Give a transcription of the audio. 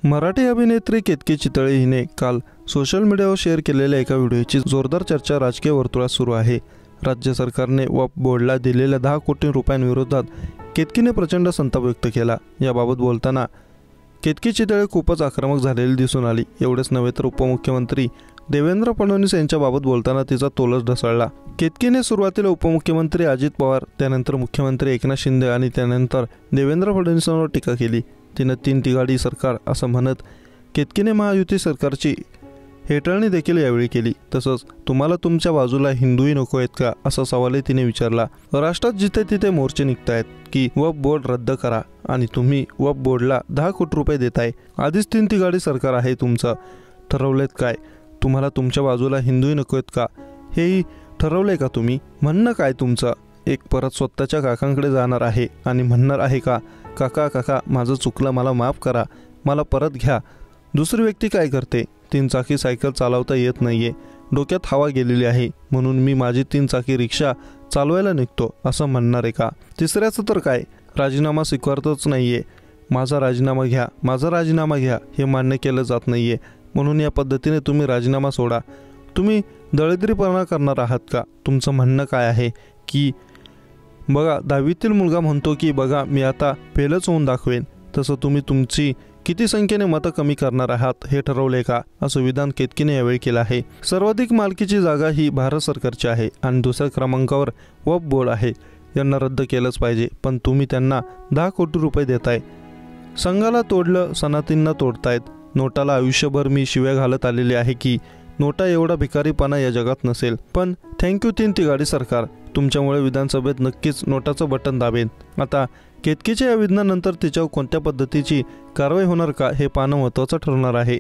मराठी अभिनेत्री केतकी चितळे हिने काल सोशल मीडियावर शेअर केलेल्या एका व्हिडिओची जोरदार चर्चा राजकीय वर्तुळात सुरू आहे। राज्य सरकारने वक्फ बोर्डला दिलेल्या 10 कोटी रुपयांविरोधात केतकीने प्रचंड संताप व्यक्त केला। याबाबत बोलताना केतकी चितळे खूपच आक्रमक झालेली दिसून आली। एवढेच नव्हे तर उपमुख्यमंत्री देवेंद्र फडणवीस यांच्याबाबत बोलताना तिचा तोलच ढसळला। केतकीने सुरुवातीला उपमुख्यमंत्री अजित पवार, त्यानंतर मुख्यमंत्री एकनाथ शिंदे आणि त्यानंतर देवेंद्र फडणवीसांवर टीका केली। तिने 3 तिघाडी सरकार असं म्हणत केतकीने महायुती सरकारची हेटाळणी देखील यावेळी केली। तसंच तुम्हाला तुमच्या बाजूला हिंदूही नको आहेत का असा सवालही तिने विचारला। राष्ट्रात जिथे तिथे मोर्चे निघतायत की वक्फ बोर्ड रद्द करा आणि तुम्ही वक्फ बोर्डला 10 कोटी रुपये देताय। आधीच 3 तिघाडी सरकार आहे तुमचं, ठरवलेत काय? तुम्हाला तुमच्या बाजूला हिंदूही नको आहेत का हेही ठरवले का तुम्ही? म्हणणं काय तुमचं? एक परत स्वतःच्या काकांकडे जाणार आहे आणि म्हणणार आहे का, काका काका माझं चुकलं, मला माफ करा, मला परत घ्या। दुसरी व्यक्ती काय करते? 3 चाकी सायकल चालवता येत नाहीये, डोक्यात हवा गेलेली आहे म्हणून मी माझी 3 चाकी रिक्षा चालवायला निघतो असं म्हणणार आहे का? तिसऱ्याचं तर काय? राजीनामा स्वीकारतच नाहीये, माझा राजीनामा घ्या, माझा राजीनामा घ्या हे मान्य केलं जात नाहीये म्हणून या पद्धतीने तुम्ही राजीनामा सोडा। तुम्ही दळिद्रीपणा करणार आहात का? तुमचं म्हणणं काय आहे की बघा 10वीतील मुलगा म्हणतो की बघा मी आता फेलच होऊन दाखवेन, तसं तुम्ही तुमची किती संख्येने मतं कमी करणार आहात हे ठरवले का? असं विधान केतकीने यावेळी केलं आहे। सर्वाधिक मालकीची जागा ही भारत सरकारची आहे आणि दुसऱ्या क्रमांकावर वक्फ बोर्ड आहे। यांना रद्द केलंच पाहिजे, पण तुम्ही त्यांना 10 कोटी रुपये देताय। संघाला तोडलं, सनातींना तोडतायत। नोटाला आयुष्यभर मी शिव्या घालत आलेली आहे की नोटा एवढा भिकारीपणा या जगात नसेल, पण थँक्यू 3 तिघाडी सरकार, तुमच्यामुळे विधानसभेत नक्कीच नोटाचं बटन दाबेन। आता केतकीच्या या विधानानंतर तिच्यावर कोणत्या पद्धतीची कारवाई होणार का हे पाहणं महत्त्वाचं ठरणार आहे।